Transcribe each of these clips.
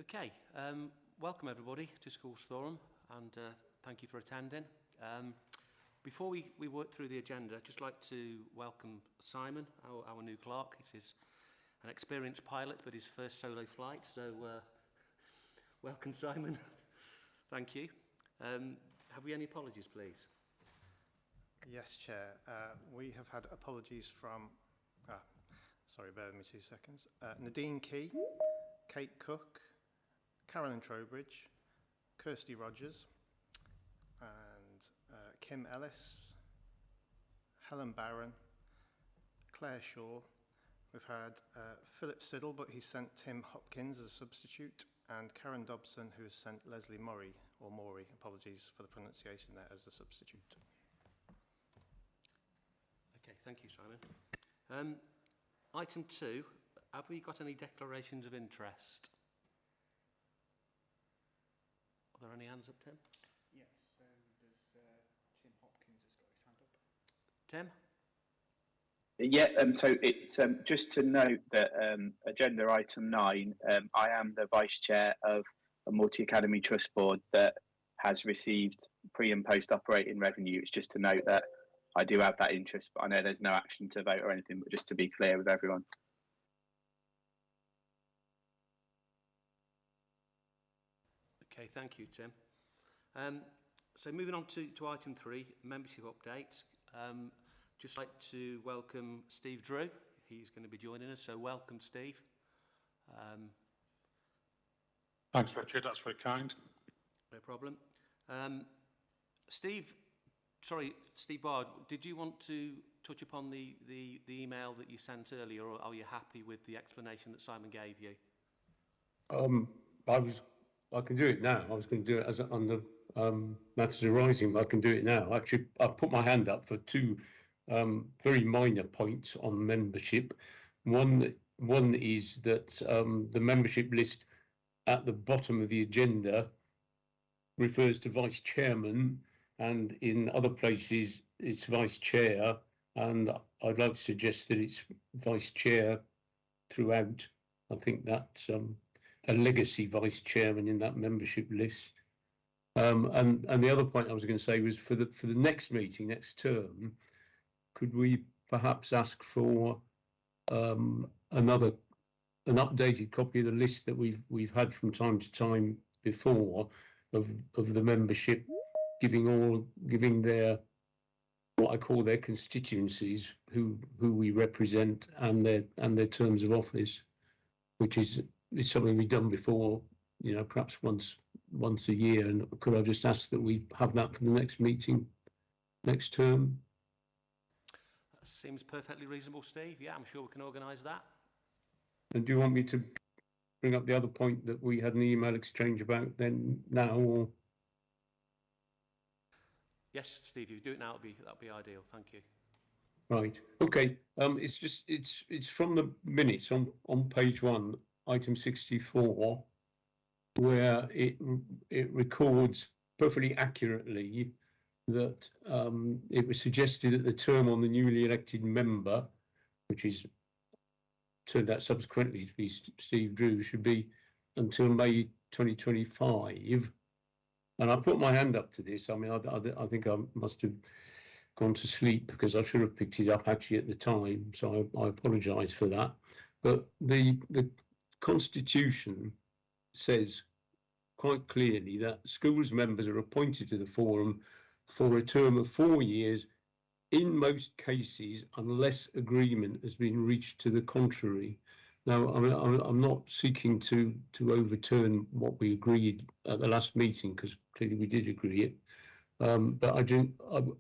Okay, welcome everybody to Schools Forum, and thank you for attending. Before we work through the agenda, I'd just like to welcome Simon, our new clerk. He's an experienced pilot, but his first solo flight, so welcome Simon. Thank you. Have we any apologies, please? Yes, Chair. We have had apologies from, sorry, bear with me 2 seconds. Nadine Key, Kate Cook, Carolyn Trowbridge, Kirsty Rogers, and Kim Ellis, Helen Barron, Claire Shaw. We've had Philip Siddle, but he sent Tim Hopkins as a substitute, and Karen Dobson, who has sent Leslie Murray, or Morey, apologies for the pronunciation there, as a substitute. Okay, thank you, Simon. Item 2, have we got any declarations of interest? Are there any hands up, Tim? Yes, so there's Tim Hopkins has got his hand up. Tim? Yeah, so it's just to note that agenda item 9, I am the vice chair of a multi-academy trust board that has received pre and post operating revenue. It's just to note that I do have that interest, but I know there's no action to vote or anything, but just to be clear with everyone. Okay, thank you, Tim. So moving on to item 3, membership updates. Just like to welcome Steve Drew. He's going to be joining us, so welcome, Steve. Thanks, Richard. That's very kind. No problem. Steve Bard, did you want to touch upon the email that you sent earlier, or are you happy with the explanation that Simon gave you? I can do it now. I was going to do it as on the matters arising, but I can do it now. Actually, I've put my hand up for 2 very minor points on membership. One is that the membership list at the bottom of the agenda refers to vice chairman, and in other places it's vice chair, and I'd like to suggest that it's vice chair throughout. I think that's a legacy vice chairman in that membership list. And the other point I was going to say was for the next meeting, next term, could we perhaps ask for an updated copy of the list that we've had from time to time before of the membership, giving their, what I call their constituencies, who we represent, and their terms of office, which is something we've done before, perhaps once a year. And could I just ask that we have that for the next meeting, next term? That seems perfectly reasonable, Steve. Yeah, I'm sure we can organise that. And do you want me to bring up the other point that we had an email exchange about then now, or? Yes, Steve, if you do it now, that'd be ideal. Thank you. Right. Okay. It's from the minutes on page 1, item 64, where it records perfectly accurately that it was suggested that the term on the newly elected member, which is turned out subsequently to be Steve Drew, should be until May 2025. And I put my hand up to this. I mean, I think I must have gone to sleep because I should have picked it up actually at the time. So I apologise for that. But the Constitution says quite clearly that schools members are appointed to the forum for a term of 4 years, in most cases, unless agreement has been reached to the contrary. Now, I'm not seeking to overturn what we agreed at the last meeting, because clearly we did agree it. But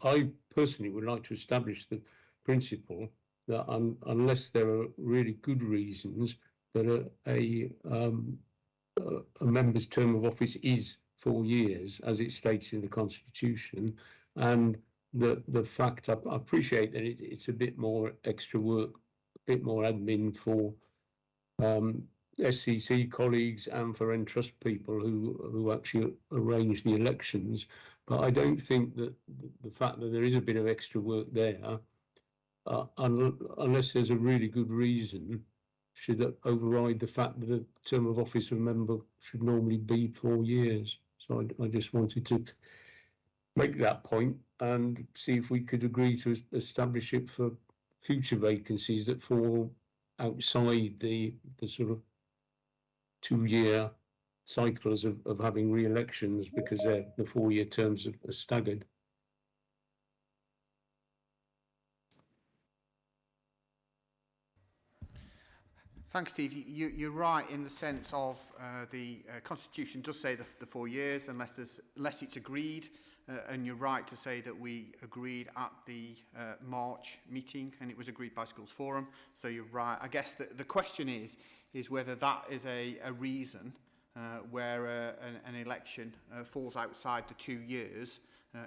I personally would like to establish the principle that unless there are really good reasons that a member's term of office is 4 years, as it states in the Constitution, and the fact, I appreciate that it's a bit more extra work, a bit more admin for SCC colleagues and for Entrust people who actually arrange the elections, but I don't think that the fact that there is a bit of extra work there, unless there's a really good reason, should override the fact that the term of office of a member should normally be 4 years. So I just wanted to make that point and see if we could agree to establish it for future vacancies that fall outside the sort of 2-year cycles of having re-elections, because the 4-year terms are staggered. Thanks, Steve. You're right in the sense of the Constitution does say the 4 years unless it's agreed, and you're right to say that we agreed at the March meeting and it was agreed by Schools Forum. So you're right. I guess the question is whether that is a reason where an election falls outside the 2 years,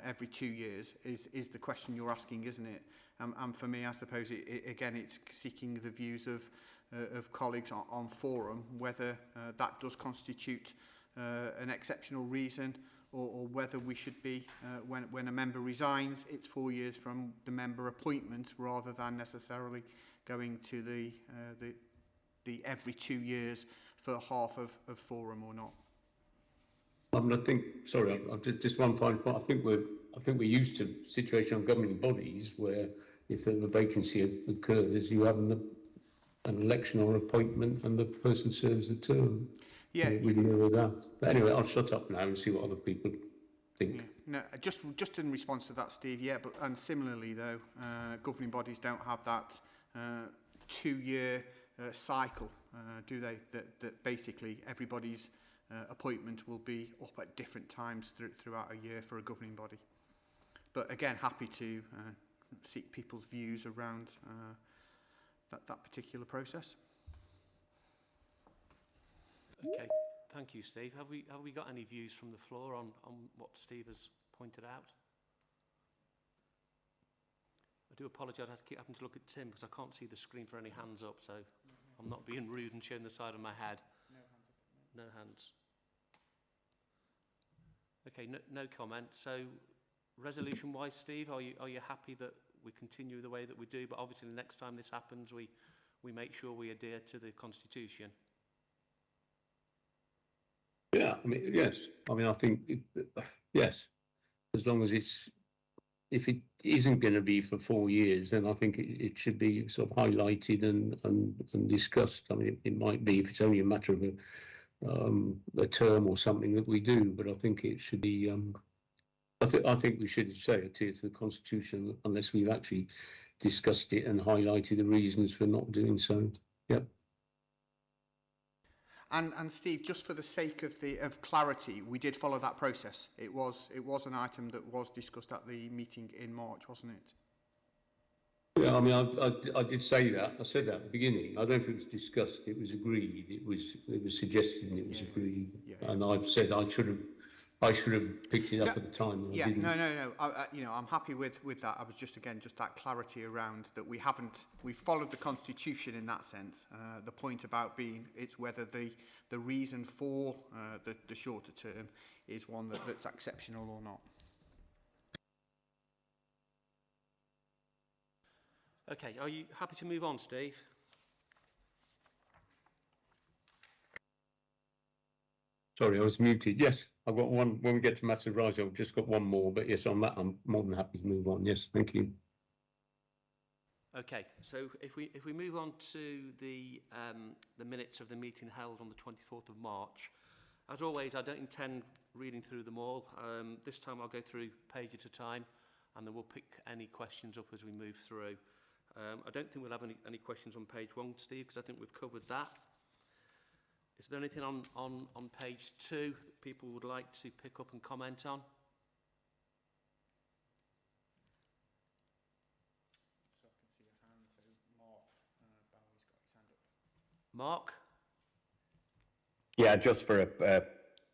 every 2 years, is the question you're asking, isn't it? And for me, I suppose, again, it's seeking the views of colleagues on forum, whether that does constitute an exceptional reason, or whether we should be, when a member resigns, it's 4 years from the member appointment, rather than necessarily going to the every 2 years for half of forum or not. I mean, I think, sorry, just one final point. I think we're used to a situation on governing bodies where if a vacancy occurs, you have an election or appointment and the person serves the term. Yeah, we know that. But anyway, I'll shut up now and see what other people think. Yeah. No, just in response to that, Steve. Yeah, and similarly though, governing bodies don't have that 2-year cycle, do they? That basically everybody's appointment will be up at different times throughout a year for a governing body. But again, happy to seek people's views around that particular process. Okay, thank you, Steve. Have we got any views from the floor on what Steve has pointed out? I do apologise, I have to keep having to look at Tim because I can't see the screen for any hands up, so I'm not being rude and showing the side of my head. No hands. Okay, no comment. So, resolution-wise, Steve, are you happy that we continue the way that we do? But obviously, the next time this happens, we make sure we adhere to the Constitution. Yeah, I mean, yes. I mean, I think, yes, as long as if it isn't going to be for 4 years, then I think it should be sort of highlighted and discussed. I mean, it might be if it's only a matter of a term or something that we do, but I think it should be, I think we should say adhere to the Constitution unless we've actually discussed it and highlighted the reasons for not doing so. Yep. And Steve, just for the sake of clarity, we did follow that process. It was an item that was discussed at the meeting in March, wasn't it? Yeah, I mean, I did say that. I said that at the beginning. I don't think it was discussed. It was agreed. It was suggested and it was agreed. Yeah. And I've said I should have picked it up at the time. Yeah, no. I'm happy with that. I was just that clarity around that we followed the Constitution in that sense. The point about it's whether the reason for the shorter term is one that's exceptional or not. Okay, are you happy to move on, Steve? Sorry, I was muted. Yes, I've got one. When we get to Master Raja, I've just got one more. But yes, on that, I'm more than happy to move on. Yes, thank you. Okay, so if we move on to the minutes of the meeting held on the 24th of March, as always, I don't intend reading through them all. This time I'll go through page at a time, and then we'll pick any questions up as we move through. I don't think we'll have any questions on page 1, Steve, because I think we've covered that. Is there anything on page 2 that people would like to pick up and comment on? So I can see a hand. So Mark Bowie's got his hand up. Mark? Yeah, just for a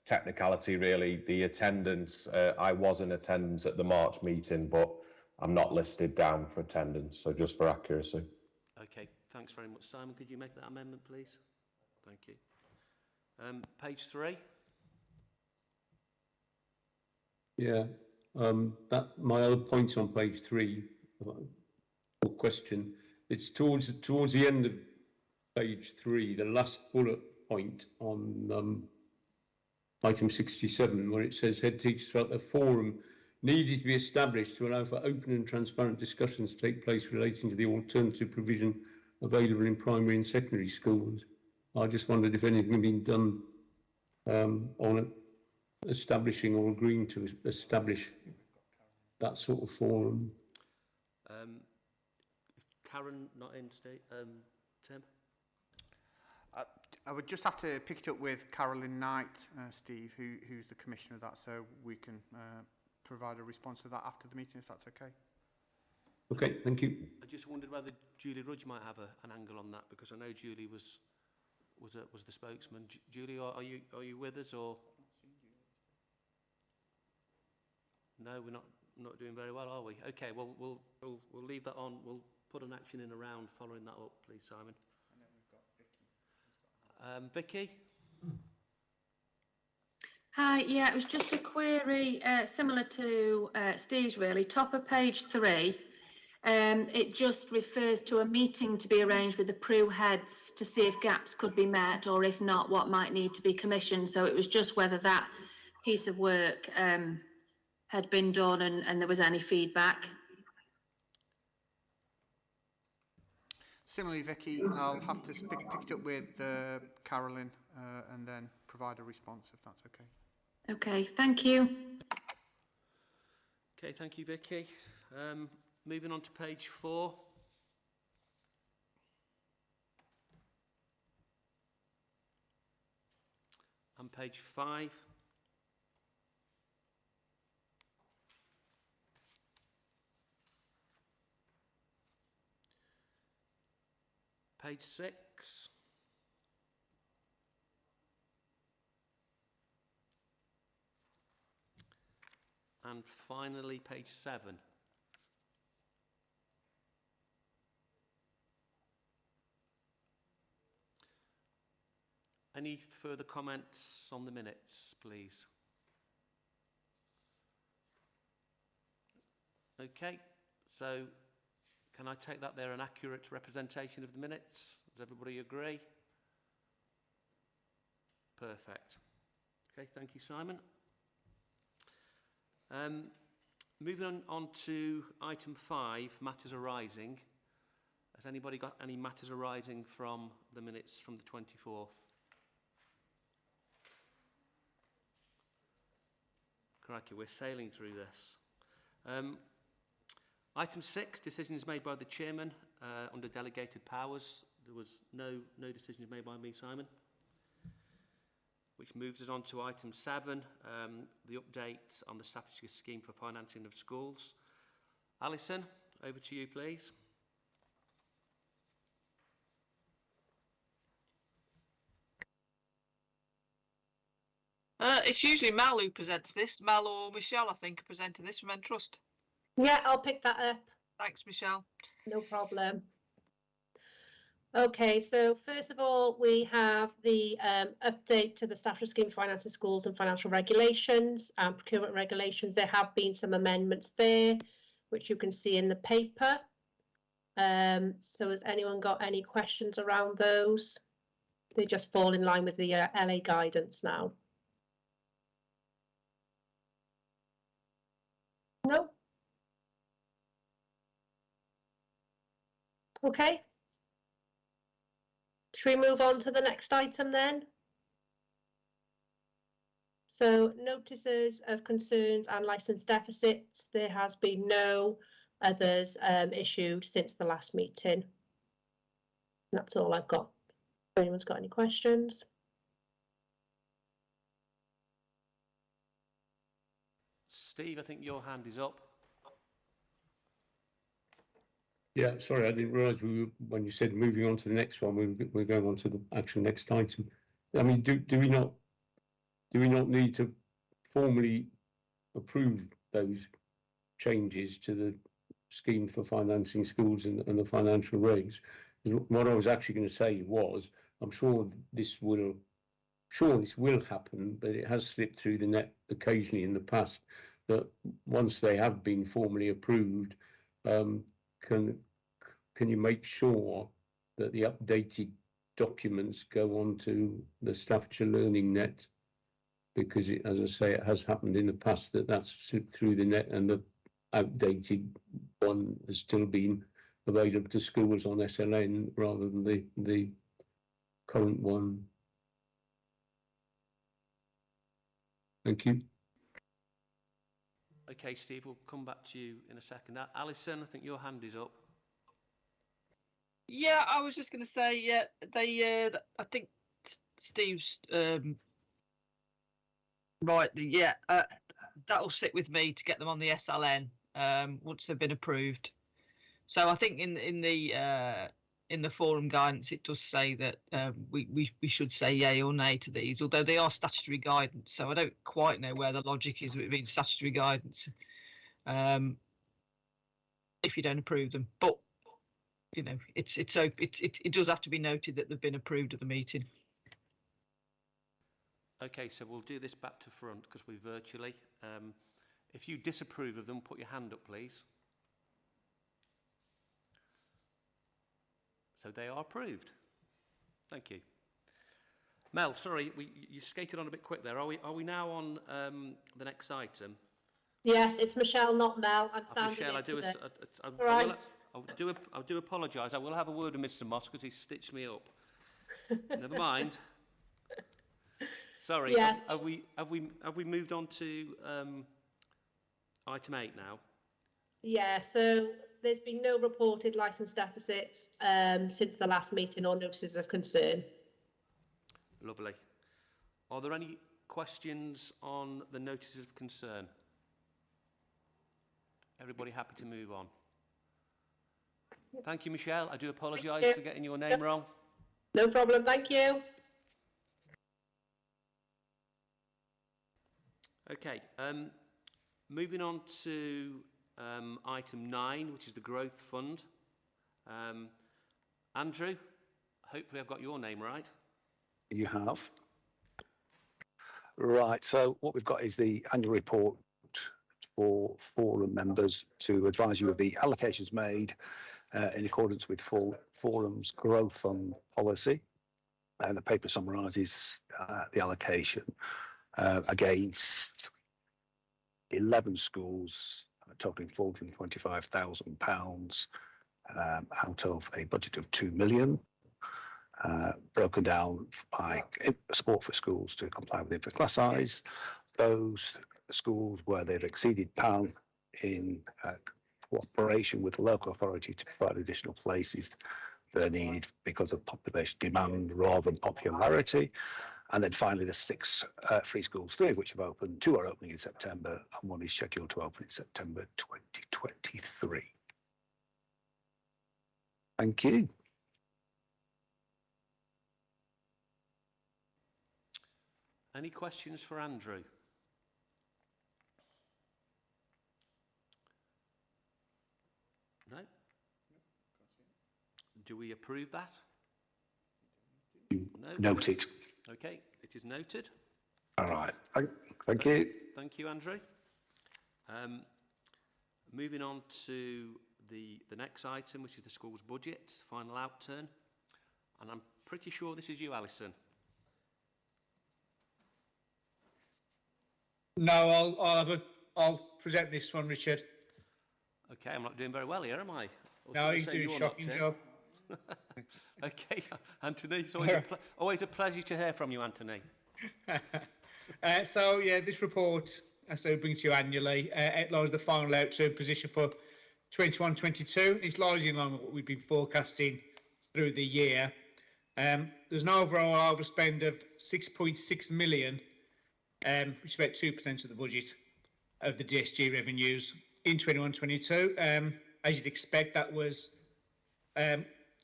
technicality, really. The attendance, I was in attendance at the March meeting, but I'm not listed down for attendance, so just for accuracy. Okay, thanks very much. Simon, could you make that amendment, please? Thank you. Page 3. Yeah, that my other point on page 3, or question, it's towards the end of page 3, the last bullet point on item 67, where it says head teachers throughout the forum needed to be established to allow for open and transparent discussions to take place relating to the alternative provision available in primary and secondary schools. I just wondered if anything had been done on establishing or agreeing to establish that sort of forum. Karen not in, Tim? I would just have to pick it up with Carolyn Knight, Steve, who's the commissioner of that, so we can provide a response to that after the meeting, if that's okay. Okay, thank you. I just wondered whether Julie Rudge might have an angle on that, because I know Julie was the spokesman. Julie, are you with us, or? No, we're not doing very well, are we? Okay, well we'll leave that on. We'll put an action in around following that up, please, Simon. And then we've got Vicky. Hi, yeah, it was just a query similar to Steve's really. Top of page 3, it just refers to a meeting to be arranged with the PRU heads to see if gaps could be met, or if not, what might need to be commissioned. So it was just whether that piece of work had been done and there was any feedback. Similarly, Vicky, I'll have to pick it up with Carolyn and then provide a response, if that's okay. Okay, thank you. Okay, thank you, Vicky. Moving on to page 4. And page 5. Page 6. And finally, page 7. Any further comments on the minutes, please? Okay, so can I take that they're an accurate representation of the minutes? Does everybody agree? Perfect. Okay, thank you, Simon. Moving on to item 5, matters arising. Has anybody got any matters arising from the minutes from the 24th? Crikey, we're sailing through this. Item 6, decisions made by the chairman under delegated powers. There was no decisions made by me, Simon. Which moves us on to item 7, the update on the Staffordshire scheme for financing of schools. Alison, over to you, please. It's usually Mal who presents this. Mal or Michelle, I think, are presenting this from Entrust. Yeah, I'll pick that up. Thanks, Michelle. No problem. Okay, so first of all, we have the update to the Staffordshire Scheme for Financing Schools and Financial Regulations and Procurement Regulations. There have been some amendments there, which you can see in the paper. So has anyone got any questions around those? They just fall in line with the LA guidance now. No? Okay. Should we move on to the next item then? So notices of concerns and licence deficits. There has been no others issued since the last meeting. That's all I've got. If anyone's got any questions? Steve, I think your hand is up. Yeah, sorry, I didn't realise when you said moving on to the next one, we're going on to the actual next item. I mean, do we not need to formally approve those changes to the scheme for financing schools and the financial regs? What I was actually going to say was, I'm sure this will happen, but it has slipped through the net occasionally in the past that once they have been formally approved, can you make sure that the updated documents go onto the Staffordshire Learning Net, because it, as I say, it has happened in the past that's through the net, and the outdated one has still been available to schools on SLN rather than the current one. Thank you. Okay, Steve, we'll come back to you in a second. Alison, I think your hand is up. Yeah, I was just going to say, yeah, they. I think Steve's right. Yeah, that'll sit with me to get them on the SLN once they've been approved. So I think in the forum guidance it does say that we should say yay or nay to these, although they are statutory guidance. So I don't quite know where the logic is with it being statutory guidance if you don't approve them, but. You know, it does have to be noted that they've been approved at the meeting. Okay, so we'll do this back to front because we're virtually. If you disapprove of them, put your hand up, please. So they are approved. Thank you. Mel, sorry, you skated on a bit quick there. Are we now on the next item? Yes, it's Michelle, not Mel. I'm standing Michelle, Right. I do apologise. I will have a word with Mr. Moss because he stitched me up. Never mind. Sorry. Yeah. Have we moved on to item 8 now? Yeah. So there's been no reported licence deficits since the last meeting or notices of concern. Lovely. Are there any questions on the notices of concern? Everybody happy to move on? Thank you, Michelle. I do apologise for getting your name wrong. No problem. Thank you. Okay. Moving on to item 9, which is the Growth Fund. Andrew, hopefully I've got your name right. You have. Right. So what we've got is the annual report for forum members to advise you of the allocations made in accordance with forum's growth fund policy. And the paper summarises the allocation against 11 schools, totaling £425,000 out of a budget of 2 million, broken down by support for schools to comply with infant class size, those schools where they've exceeded PAN in cooperation with the local authority to provide additional places that are needed because of population demand rather than popularity. And then finally, the 6 free schools, 3 of which have opened, 2 are opening in September, and 1 is scheduled to open in September 2023. Thank you. Any questions for Andrew? No? Do we approve that? No. Noted. Okay, it is noted. All right. Thank you. Thank you, Andrew. Moving on to the next item, which is the school's budget, final outturn. And I'm pretty sure this is you, Alison. No, I'll present this one, Richard. Okay, I'm not doing very well here, am I? No, you're doing a shocking job. Okay, Anthony, it's always a pleasure to hear from you, Anthony. So, yeah, this report, as I bring to you annually, outlines the final outturn position for 21-22. It's largely in line with what we've been forecasting through the year. There's an overall overspend of 6.6 million, which is about 2% of the budget of the DSG revenues in 21-22. As you'd expect, that was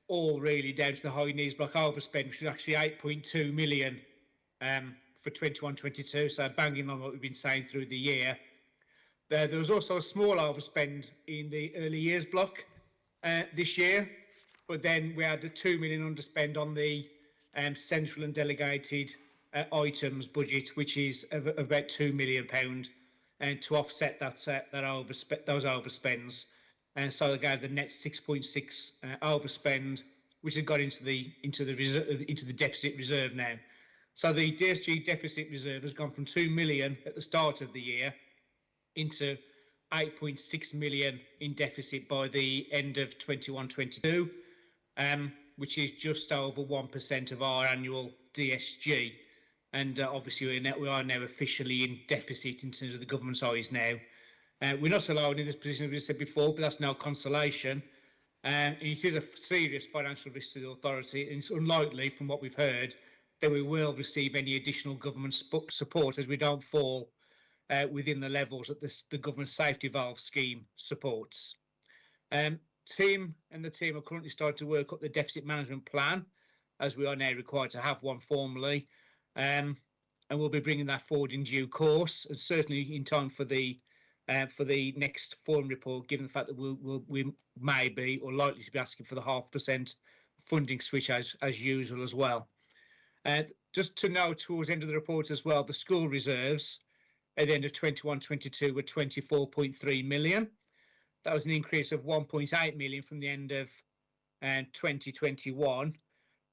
all really down to the high needs block overspend, which was actually 8.2 million for 21-22, so banging on what we've been saying through the year. There was also a small overspend in the early years block this year, but then we had a 2 million underspend on the central and delegated items budget, which is of about £2 million, and to offset those overspends. And so they gave the net 6.6 overspend which has got into the deficit reserve now. So the DSG deficit reserve has gone from 2 million at the start of the year into 8.6 million in deficit by the end of 21-22, which is just over 1% of our annual DSG. And obviously we are now officially in deficit in terms of the government's eyes now. We're not allowed in this position, as we said before, but that's no consolation. And it is a serious financial risk to the authority, and it's unlikely, from what we've heard, that we will receive any additional government support, as we don't fall within the levels that the government safety valve scheme supports. Tim and the team are currently starting to work up the deficit management plan, as we are now required to have one formally, and we'll be bringing that forward in due course, and certainly in time for the next forum report, given the fact that we may be or likely to be asking for the 0.5% funding switch as usual as well. Just to note towards the end of the report as well, the school reserves at the end of 21-22 were 24.3 million. That was an increase of 1.8 million from the end of 2021,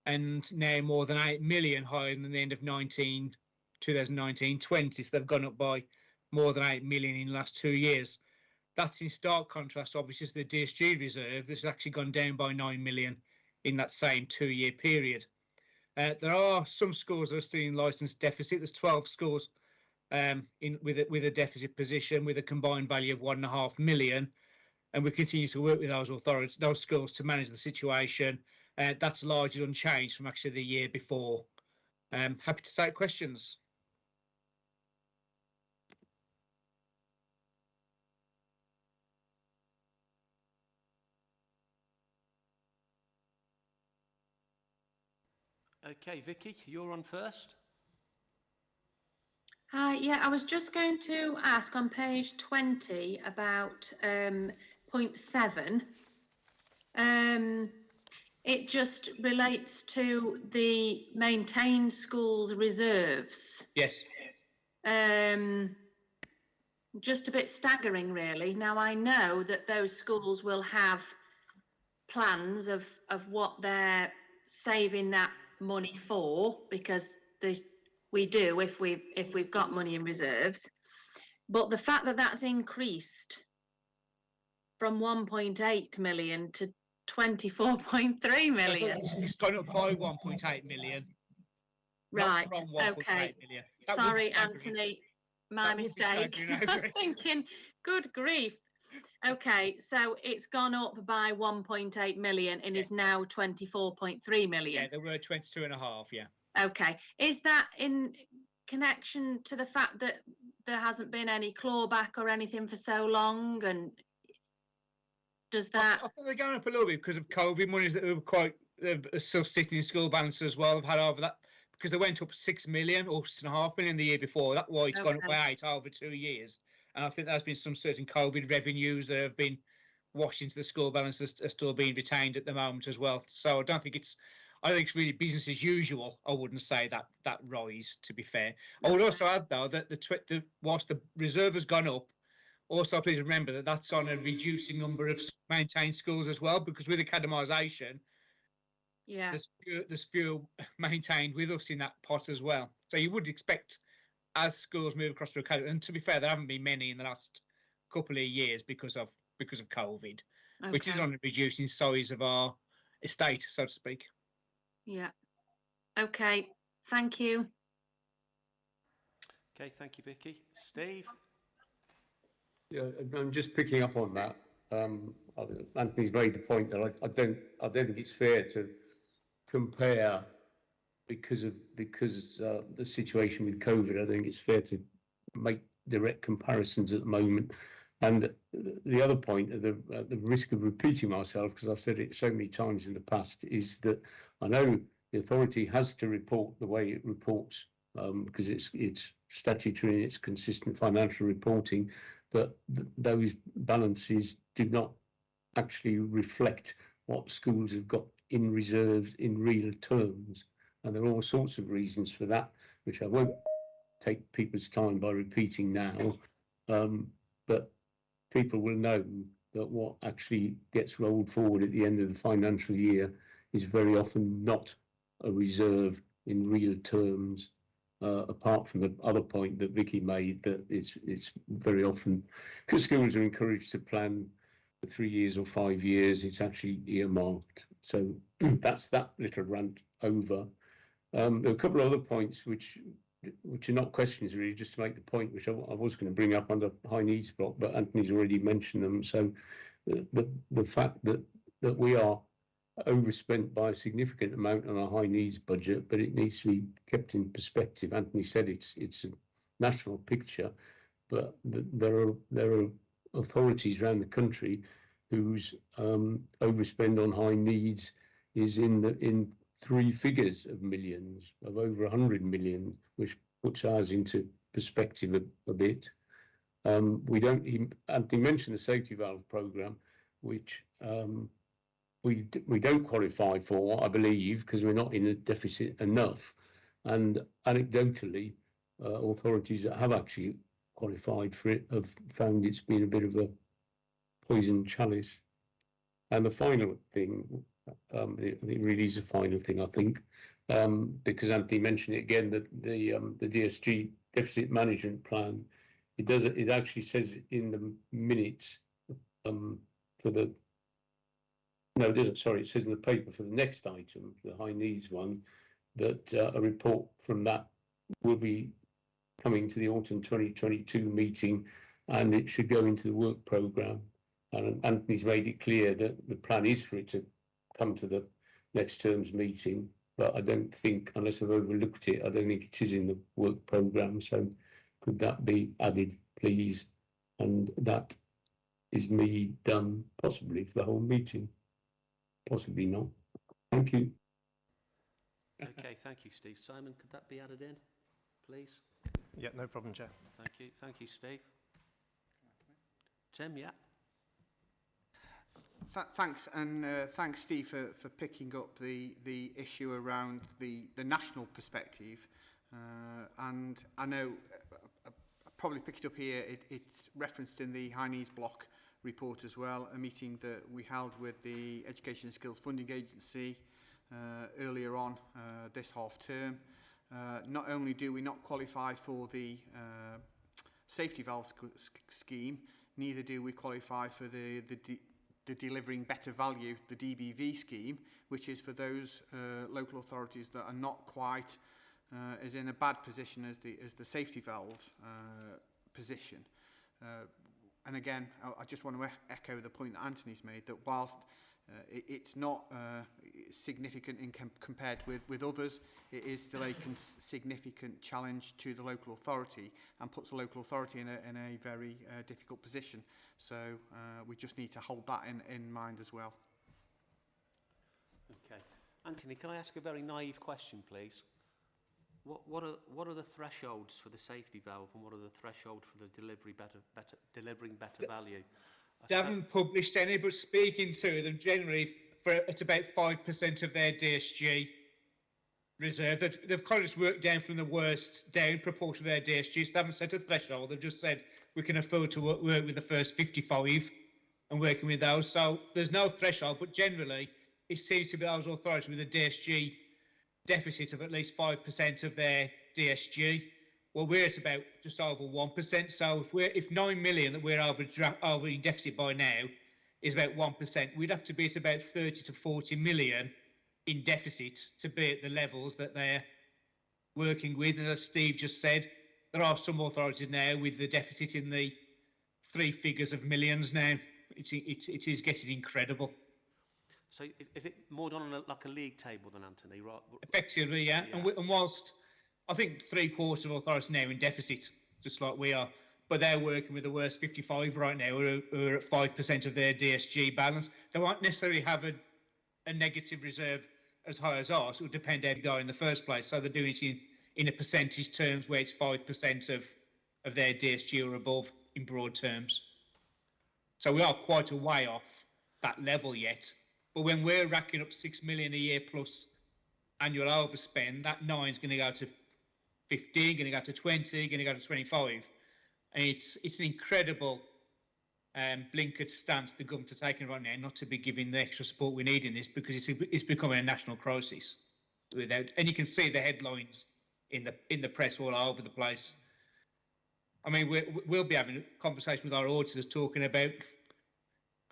and now more than 8 million higher than the end of 2019-20. So they've gone up by more than 8 million in the last 2 years. That's in stark contrast, obviously, to the DSG reserve. This has actually gone down by 9 million in that same 2-year period. There are some schools that are still in licensed deficit. There's 12 schools with a deficit position with a combined value of 1.5 million, and we continue to work with those authorities, those schools, to manage the situation. That's largely unchanged from actually the year before. Happy to take questions. Okay, Vicky, you're on first. Yeah, I was just going to ask on page 20 about point 7. It just relates to the maintained schools reserves. Yes. Just a bit staggering, really. Now, I know that those schools will have plans of what they're saving that money for, because we do if we've got money in reserves. But the fact that that's increased from 1.8 million to 24.3 million. It's gone up by 1.8 million. Right. Okay. Million. Sorry, Anthony. My mistake. I was thinking, good grief. Okay, so it's gone up by 1.8 million and is now 24.3 million. Yeah, there were 22.5, yeah. Okay, is that in connection to the fact that there hasn't been any clawback or anything for so long, and does that... I think they're going up a little bit because of COVID monies that were quite still sitting in school balance as well. I've had over that because they went up 6 million or 6.5 million the year before. That's why it's gone up by 8 over 2 years. And I think there's been some certain COVID revenues that have been washed into the school balance that are still being retained at the moment as well. So I don't think it's... I think it's really business as usual. I wouldn't say that rise, to be fair. I would also add, though, that whilst the reserve has gone up, also please remember that that's on a reducing number of maintained schools as well, because with academisation, there's fewer maintained with us in that pot as well. So you would expect, as schools move across to academy, and to be fair, there haven't been many in the last couple of years because of COVID, which is on a reducing size of our estate, so to speak. Yeah. Okay. Thank you. Okay. Thank you, Vicky. Steve. Yeah, I'm just picking up on that. Anthony's made the point that I don't think it's fair to compare because of the situation with COVID. I think it's fair to make direct comparisons at the moment. And the other point, at the risk of repeating myself, because I've said it so many times in the past, is that I know the authority has to report the way it reports, because it's statutory and it's consistent financial reporting, but those balances do not actually reflect what schools have got in reserves in real terms. And there are all sorts of reasons for that, which I won't take people's time by repeating now, but people will know that what actually gets rolled forward at the end of the financial year is very often not a reserve in real terms, apart from the other point that Vicky made, that it's very often, because schools are encouraged to plan for 3 years or 5 years, it's actually earmarked. So that's that little rant over. There are a couple of other points which are not questions really, just to make the point, which I was going to bring up under high needs block, but Anthony's already mentioned them. So the fact that we are overspent by a significant amount on our high needs budget, but it needs to be kept in perspective. Anthony said it's a national picture, but there are authorities around the country whose overspend on high needs is in 3 figures of millions, of over 100 million, which puts ours into perspective a bit. Anthony mentioned the safety valve programme, which we don't qualify for, I believe, because we're not in a deficit enough. And anecdotally, authorities that have actually qualified for it have found it's been a bit of a poison chalice. And the final thing, it really is a final thing, I think, because Anthony mentioned it again, that the DSG deficit management plan, it actually says in the minutes for the, no, it doesn't, sorry, it says in the paper for the next item, the high needs one, that a report from that will be coming to the autumn 2022 meeting, and it should go into the work programme. And Anthony's made it clear that the plan is for it to come to the next term's meeting, but I don't think, unless I've overlooked it, I don't think it is in the work programme. So could that be added, please? And that is me done, possibly for the whole meeting. Possibly not. Thank you. Okay, thank you, Steve. Simon, could that be added in, please? Yeah, no problem, Chair. Thank you, Steve. Tim, yeah. Thanks, and thanks, Steve, for picking up the issue around the national perspective. And I know, I probably picked it up here, it's referenced in the high needs block report as well, a meeting that we held with the Education and Skills Funding Agency earlier on this half term. Not only do we not qualify for the safety valve scheme, neither do we qualify for the Delivering Better Value, the DBV scheme, which is for those local authorities that are not quite as in a bad position as the safety valve position. And again, I just want to echo the point that Anthony's made, that whilst it's not significant in compared with others, it is still a significant challenge to the local authority and puts the local authority in a very difficult position. So we just need to hold that in mind as well. Okay. Anthony, can I ask a very naive question, please? What are the thresholds for the safety valve, and what are the thresholds for the delivering better value? They haven't published any, but speaking to them, generally it's about 5% of their DSG reserve. They've kind of just worked down from the worst down proportion of their DSG, so they haven't set a threshold. They've just said we can afford to work with the first 55 and working with those. So there's no threshold, but generally it seems to be those authorities with a DSG deficit of at least 5% of their DSG. Well, we're at about just over 1%. So if 9 million that we're over in deficit by now is about 1%, we'd have to be at about 30 to 40 million in deficit to be at the levels that they're working with. And as Steve just said, there are some authorities now with the deficit in the 3 figures of millions now. It is getting incredible. So is it more done on like a league table than Anthony? Right? Effectively, yeah. And whilst I think 3/4 of authorities now in deficit, just like we are, but they're working with the worst 55 right now, who are at 5% of their DSG balance. They won't necessarily have a negative reserve as high as ours. It will depend how they go in the first place. So they're doing it in a percentage terms where it's 5% of their DSG or above in broad terms. So we are quite a way off that level yet. But when we're racking up 6 million a year plus annual overspend, that 9 is going to go to 15, going to go to 20, going to go to 25. And it's an incredible blinkered stance the government are taking right now, not to be giving the extra support we need in this, because it's becoming a national crisis. And you can see the headlines in the press all over the place. I mean, we'll be having a conversation with our auditors talking about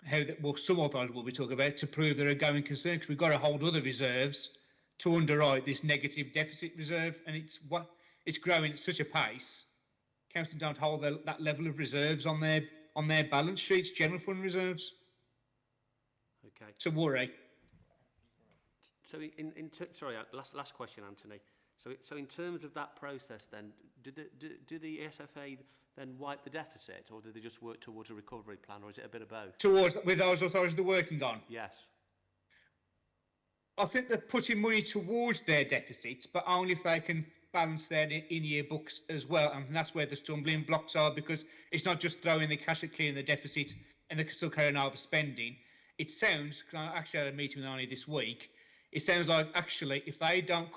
how that. Well, some authorities will be talking about to prove they're a going concern, because we've got to hold other reserves to underwrite this negative deficit reserve, and it's growing at such a pace. Council don't hold that level of reserves on their balance sheets, general fund reserves. Okay. It's a worry. So, sorry, last question, Anthony. So, in terms of that process, then, do the SFA then wipe the deficit, or do they just work towards a recovery plan, or is it a bit of both? With those authorities they're working on? Yes. I think they're putting money towards their deficits, but only if they can balance their in-year books as well. And that's where the stumbling blocks are, because it's not just throwing the cash at clearing the deficit and they're still carrying over spending. It sounds, I actually had a meeting with Arnie this week, it sounds like actually if they don't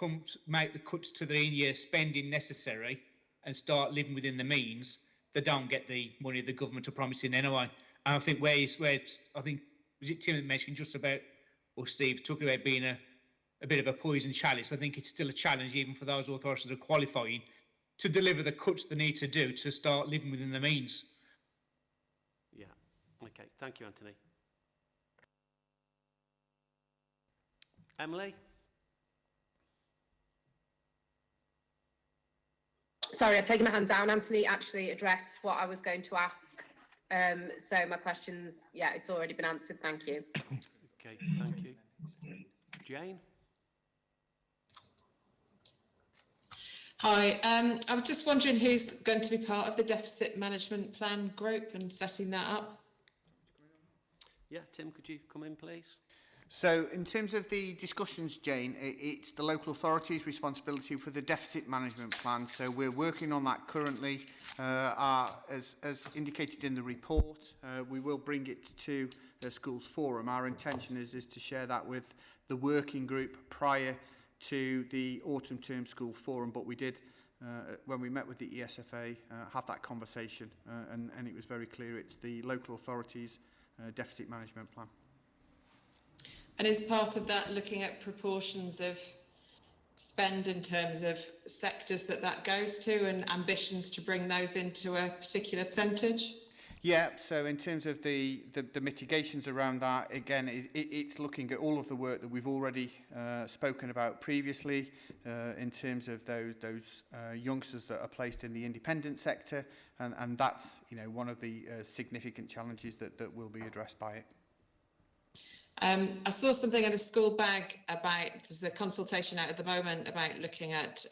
make the cuts to the in-year spending necessary and start living within the means, they don't get the money the government are promising anyway. And I think where I think, was it Tim that mentioned just about, or Steve talking about being a bit of a poison chalice. I think it's still a challenge even for those authorities that are qualifying to deliver the cuts they need to do to start living within the means. Yeah. Okay. Thank you, Anthony. Emily? Sorry, I've taken my hand down. Anthony actually addressed what I was going to ask. So my questions, yeah, it's already been answered. Thank you. Okay, thank you. Jane? Hi, I was just wondering who's going to be part of the deficit management plan group and setting that up? Yeah, Tim, could you come in, please? So in terms of the discussions, Jane, it's the local authority's responsibility for the deficit management plan. So we're working on that currently. As indicated in the report, we will bring it to the schools forum. Our intention is to share that with the working group prior to the autumn term school forum. But we did, when we met with the ESFA, have that conversation and it was very clear it's the local authority's deficit management plan. And is part of that looking at proportions of spend in terms of sectors that goes to and ambitions to bring those into a particular percentage? Yeah, so in terms of the mitigations around that, again, it's looking at all of the work that we've already spoken about previously in terms of those youngsters that are placed in the independent sector, and that's one of the significant challenges that will be addressed by it. I saw something in the school bag about, there's a consultation out at the moment about looking at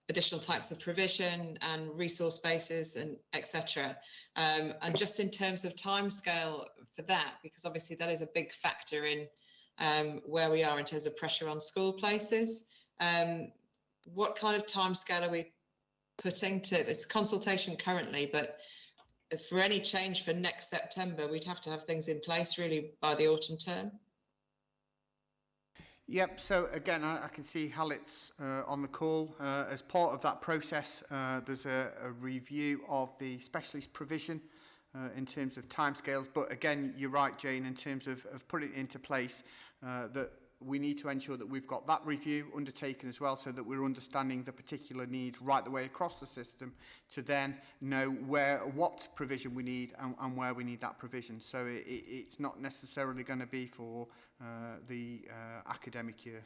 additional types of provision and resource bases and etc. And just in terms of timescale for that, because obviously that is a big factor in where we are in terms of pressure on school places. What kind of timescale are we putting to this consultation currently, but for any change for next September, we'd have to have things in place really by the autumn term? Yep, so again, I can see Halit's on the call. As part of that process, there's a review of the specialist provision in terms of timescales. But again, you're right, Jane, in terms of putting it into place, that we need to ensure that we've got that review undertaken as well, so that we're understanding the particular needs right the way across the system to then know what provision we need and where we need that provision. So it's not necessarily going to be for the academic year.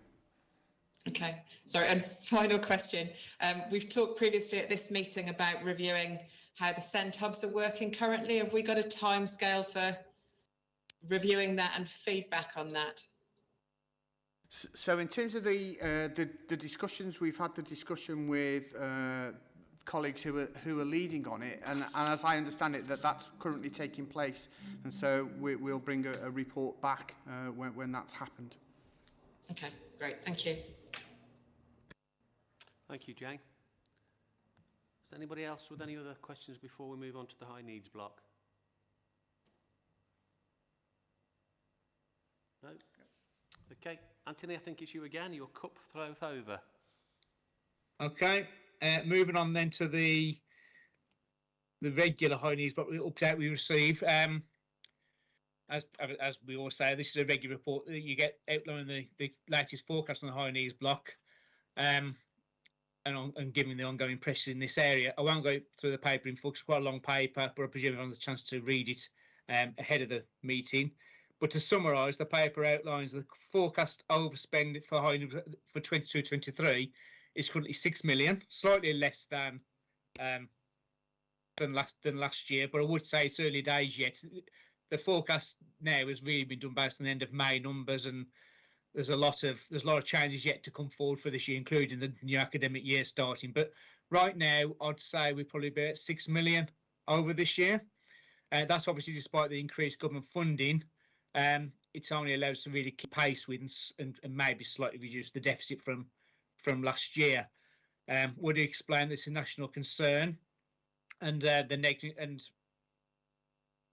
Okay, sorry, and final question. We've talked previously at this meeting about reviewing how the SEND hubs are working currently. Have we got a timescale for reviewing that and feedback on that? So in terms of the discussions, we've had the discussion with colleagues who are leading on it, and as I understand it, that's currently taking place, and so we'll bring a report back when that's happened. Okay, great, thank you. Thank you, Jane. Is anybody else with any other questions before we move on to the high needs block? No? Okay, Anthony, I think it's you again. Your cup throws over. Okay, moving on then to the the regular high needs block update we receive. As we all say, this is a regular report that you get outlining the latest forecast on the high needs block, and giving the ongoing pressures in this area. I won't go through the paper in full, it's quite a long paper, but I presume everyone has a chance to read it ahead of the meeting. But to summarise, the paper outlines the forecast overspend for high for 22-23 is currently 6 million, slightly less than last year. But I would say it's early days yet. The forecast now has really been done based on the end of May numbers, and there's a lot of changes yet to come forward for this year, including the new academic year starting. But right now, I'd say we're probably about 6 million over this year. That's obviously despite the increased government funding. It's only allowed us to really keep pace with and maybe slightly reduce the deficit from last year. Would you explain this is a national concern, and the negative, and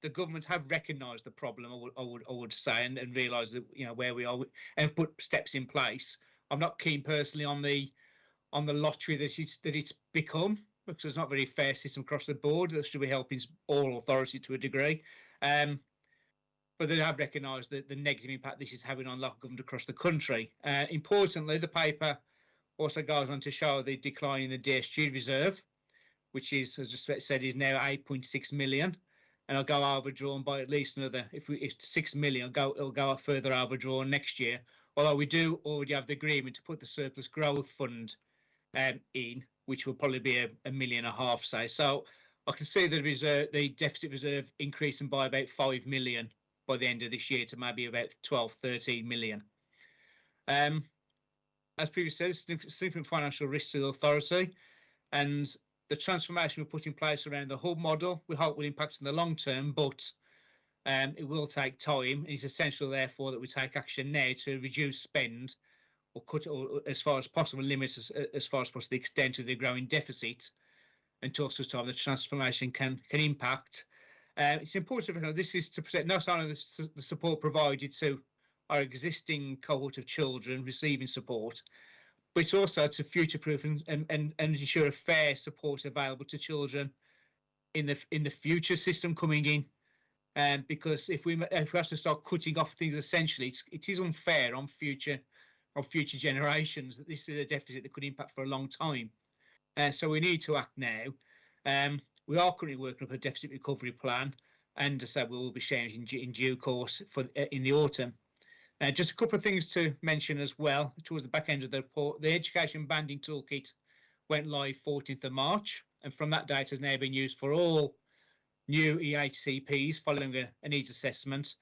the government have recognised the problem, I would say, and realised that where we are and put steps in place. I'm not keen personally on the lottery that it's become, because it's not a very fair system across the board. That should be helping all authority to a degree. But they have recognised the negative impact this is having on local government across the country. Importantly, the paper also goes on to show the decline in the DSG reserve, which is, as I said, is now 8.6 million. And I'll go overdrawn by at least another, if 6 million, it'll go up further overdrawn next year. Although we do already have the agreement to put the surplus growth fund in, which will probably be $1.5 million, say. So I can see the deficit reserve increasing by about 5 million by the end of this year to maybe about 12-13 million. As previously said, significant financial risk to the authority, and the transformation we put in place around the hub model, we hope will impact in the long term, but it will take time. It's essential, therefore, that we take action now to reduce spend or cut, or as far as possible, limit as far as possible the extent of the growing deficit until such time the transformation can impact. It's important to recognize this is to protect not only the support provided to our existing cohort of children receiving support, but it's also to future-proof and ensure a fair support available to children in the future system coming in. Because if we have to start cutting off things, essentially, it is unfair on future generations that this is a deficit that could impact for a long time. So we need to act now. We are currently working up a deficit recovery plan, and as I said, we will be sharing in due course in the autumn. Just a couple of things to mention as well. Towards the back end of the report, the Education Banding Toolkit went live 14th of March, and from that date has now been used for all new EHCPs following a needs assessment,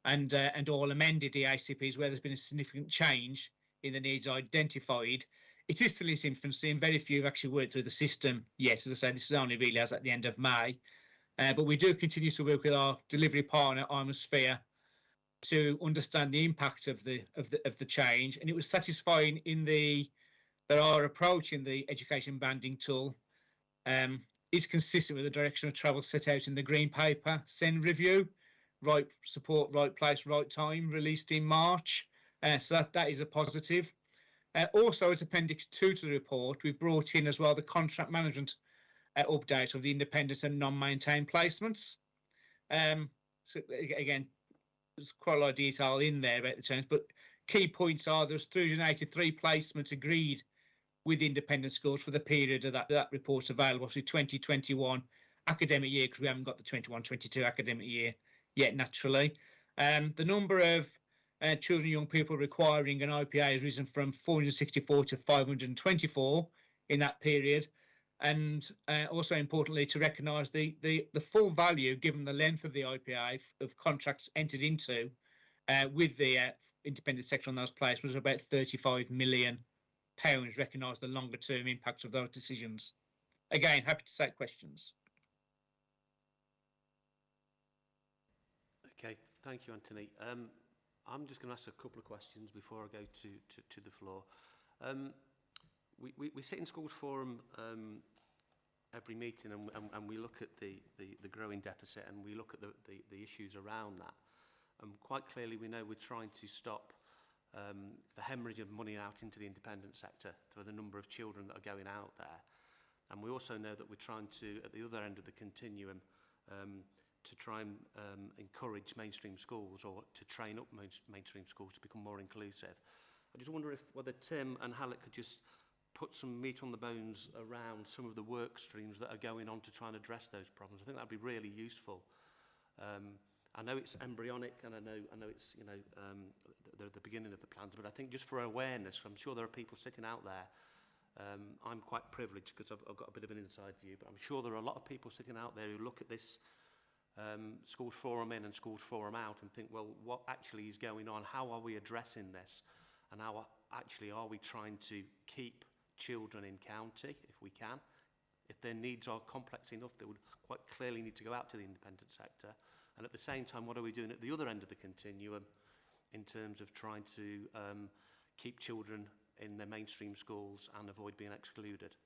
and all amended EHCPs where there's been a significant change in the needs identified. It is still in its infancy, and very few have actually worked through the system yet. As I said, this is only really as at the end of May, but we do continue to work with our delivery partner, Imosphere, to understand the impact of the change, and it was satisfying that our approach in the education banding tool is consistent with the direction of travel set out in the Green Paper SEND review, right support, right place, right time, released in March. So that is a positive. Also, as Appendix 2 to the report, we've brought in as well the contract management update of the independent and non-maintained placements. So again, there's quite a lot of detail in there about the change, but key points are there's 383 placements agreed with independent schools for the period of that report available, obviously 2021 academic year, because we haven't got the 21-22 academic year yet, naturally. The number of children and young people requiring an IPA has risen from 464 to 524 in that period. And also importantly, to recognise the full value, given the length of the IPA, of contracts entered into with the independent sector on those placements, was about £35 million, recognise the longer term impact of those decisions. Again, happy to take questions. Okay, thank you, Anthony. I'm just going to ask a couple of questions before I go to the floor. We sit in Schools Forum every meeting, and we look at the growing deficit, and we look at the issues around that. And quite clearly, we know we're trying to stop the hemorrhage of money out into the independent sector for the number of children that are going out there. And we also know that we're trying to, at the other end of the continuum, to try and encourage mainstream schools, or to train up mainstream schools to become more inclusive. I just wonder whether Tim and Hallett could just put some meat on the bones around some of the work streams that are going on to try and address those problems. I think that'd be really useful. I know it's embryonic, and I know it's the beginning of the plans, but I think just for awareness, I'm sure there are people sitting out there. I'm quite privileged because I've got a bit of an inside view, but I'm sure there are a lot of people sitting out there who look at this Schools Forum in and Schools Forum out and think, well, what actually is going on? How are we addressing this? And how actually are we trying to keep children in county, if we can? If their needs are complex enough, they would quite clearly need to go out to the independent sector. And at the same time, what are we doing at the other end of the continuum in terms of trying to keep children in their mainstream schools and avoid being excluded?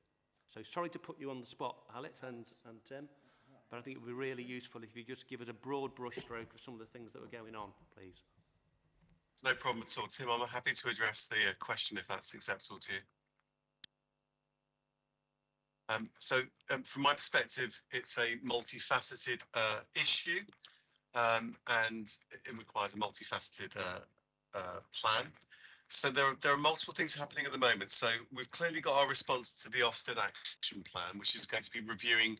So sorry to put you on the spot, Alex and Tim, but I think it would be really useful if you just give us a broad brushstroke of some of the things that are going on, please. No problem at all, Tim. I'm happy to address the question if that's acceptable to you. From my perspective, it's a multifaceted issue, and it requires a multifaceted plan. So there are multiple things happening at the moment. So we've clearly got our response to the Ofsted Action Plan, which is going to be reviewing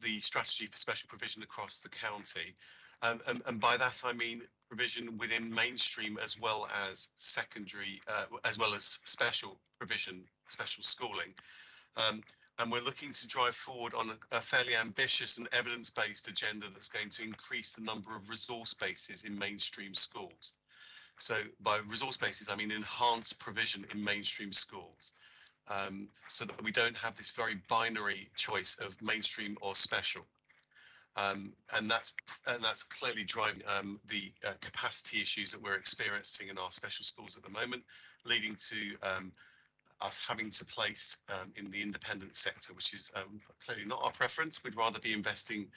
the strategy for special provision across the county. And by that, I mean provision within mainstream as well as secondary, as well as special provision, special schooling. And we're looking to drive forward on a fairly ambitious and evidence-based agenda that's going to increase the number of resource bases in mainstream schools. So by resource bases, I mean enhanced provision in mainstream schools, so that we don't have this very binary choice of mainstream or special. And that's clearly driving the capacity issues that we're experiencing in our special schools at the moment, leading to us having to place in the independent sector, which is clearly not our preference. We'd rather be investing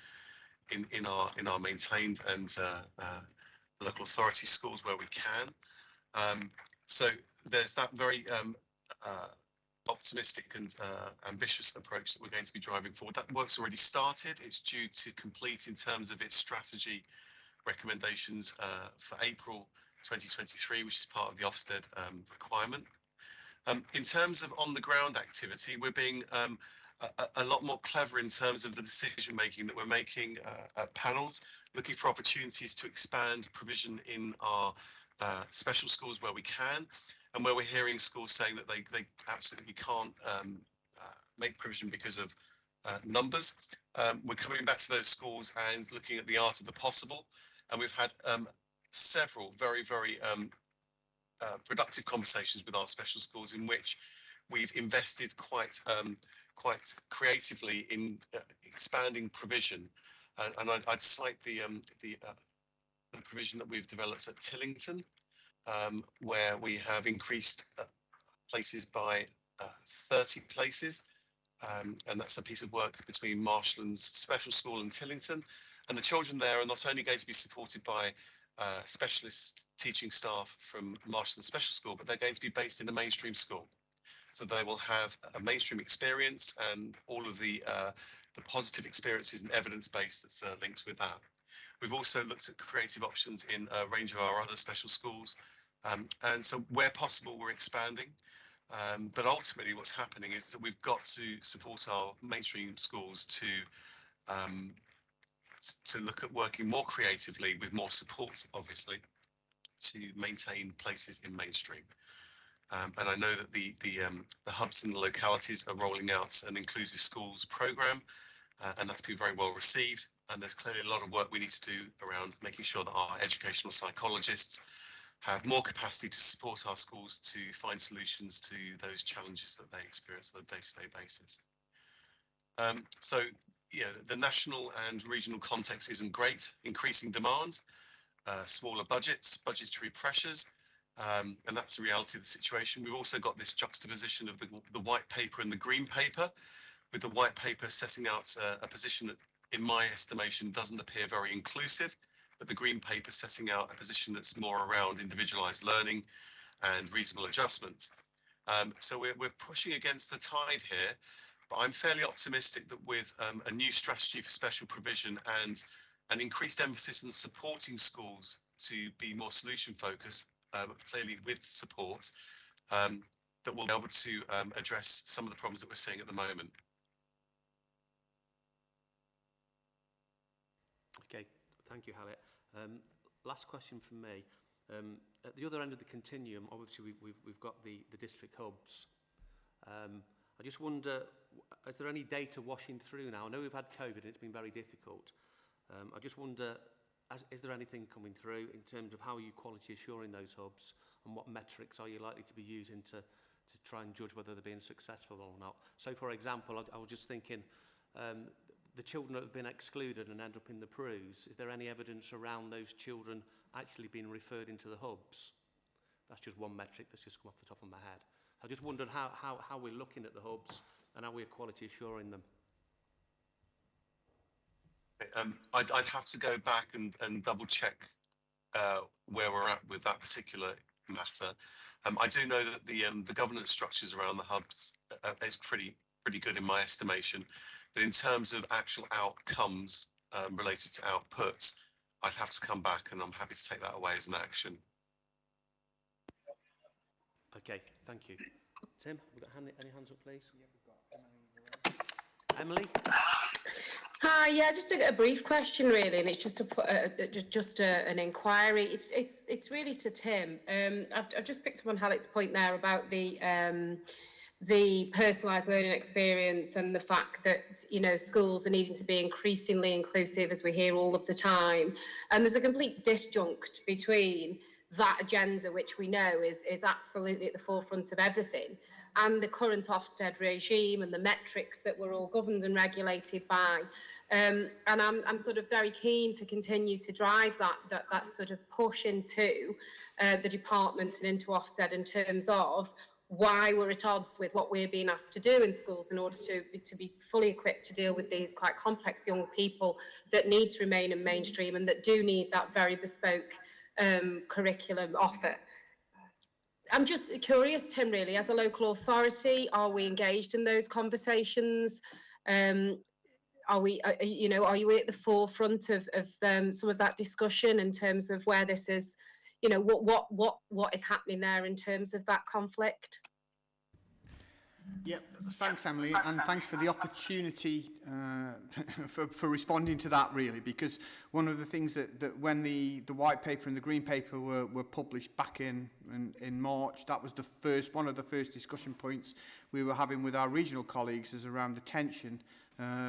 in our maintained and local authority schools where we can. So there's that very optimistic and ambitious approach that we're going to be driving forward. That work's already started. It's due to complete in terms of its strategy recommendations for April 2023, which is part of the Ofsted requirement. In terms of on-the-ground activity, we're being a lot more clever in terms of the decision making that we're making at panels, looking for opportunities to expand provision in our special schools where we can, and where we're hearing schools saying that they absolutely can't make provision because of numbers. We're coming back to those schools and looking at the art of the possible, and we've had several very productive conversations with our special schools in which we've invested quite creatively in expanding provision, and I'd cite the provision that we've developed at Tillington, where we have increased places by 30 places, and that's a piece of work between Marshlands Special School and Tillington, and the children there are not only going to be supported by specialist teaching staff from Marshlands Special School, but they're going to be based in a mainstream school. So they will have a mainstream experience and all of the positive experiences and evidence base that's linked with that. We've also looked at creative options in a range of our other special schools. And so where possible, we're expanding. But ultimately what's happening is that we've got to support our mainstream schools to look at working more creatively with more support, obviously, to maintain places in mainstream. And I know that the hubs and the localities are rolling out an inclusive schools programme, and that's been very well received. And there's clearly a lot of work we need to do around making sure that our educational psychologists have more capacity to support our schools to find solutions to those challenges that they experience on a day-to-day basis. So, you know, the national and regional context isn't great. Increasing demand, smaller budgets, budgetary pressures, and that's the reality of the situation. We've also got this juxtaposition of the white paper and the green paper, with the white paper setting out a position that, in my estimation, doesn't appear very inclusive, but the green paper setting out a position that's more around individualised learning and reasonable adjustments. So we're pushing against the tide here, But I'm fairly optimistic that with a new strategy for special provision and an increased emphasis on supporting schools to be more solution focused, clearly with support, that we'll be able to address some of the problems that we're seeing at the moment. Okay, thank you, Hallett. Last question from me. At the other end of the continuum, obviously we've got the district hubs. I just wonder, is there any data washing through now? I know we've had COVID and it's been very difficult. I just wonder, is there anything coming through in terms of how are you quality assuring those hubs, and what metrics are you likely to be using to try and judge whether they're being successful or not? So, for example, I was just thinking, the children that have been excluded and end up in the PRUs, is there any evidence around those children actually being referred into the hubs? That's just one metric that's just come off the top of my head. I just wondered how we're looking at the hubs and how we're quality assuring them. I'd have to go back and double check where we're at with that particular matter. I do know that the governance structures around the hubs is pretty good in my estimation, but in terms of actual outcomes related to outputs, I'd have to come back, and I'm happy to take that away as an action. Okay, thank you. Tim, we've got any hands up, please? Emily? Hi, yeah, just a brief question really, and it's just an inquiry. It's really to Tim. I've just picked up on Hallett's point there about the personalised learning experience and the fact that, you know, schools are needing to be increasingly inclusive, as we hear all of the time. And there's a complete disjunct between that agenda, which we know is absolutely at the forefront of everything, and the current Ofsted regime and the metrics that we're all governed and regulated by. And I'm sort of very keen to continue to drive that sort of push into the department and into Ofsted in terms of why we're at odds with what we're being asked to do in schools in order to be fully equipped to deal with these quite complex young people that need to remain in mainstream and that do need that very bespoke curriculum offer. I'm just curious, Tim, really, as a local authority, are we engaged in those conversations? Are you at the forefront of some of that discussion in terms of where this is, you know, what is happening there in terms of that conflict? Yep, thanks, Emily, and thanks for the opportunity for responding to that, really, because one of the things that when the white paper and the green paper were published back in March, that was one of the first discussion points we were having with our regional colleagues, is around the tension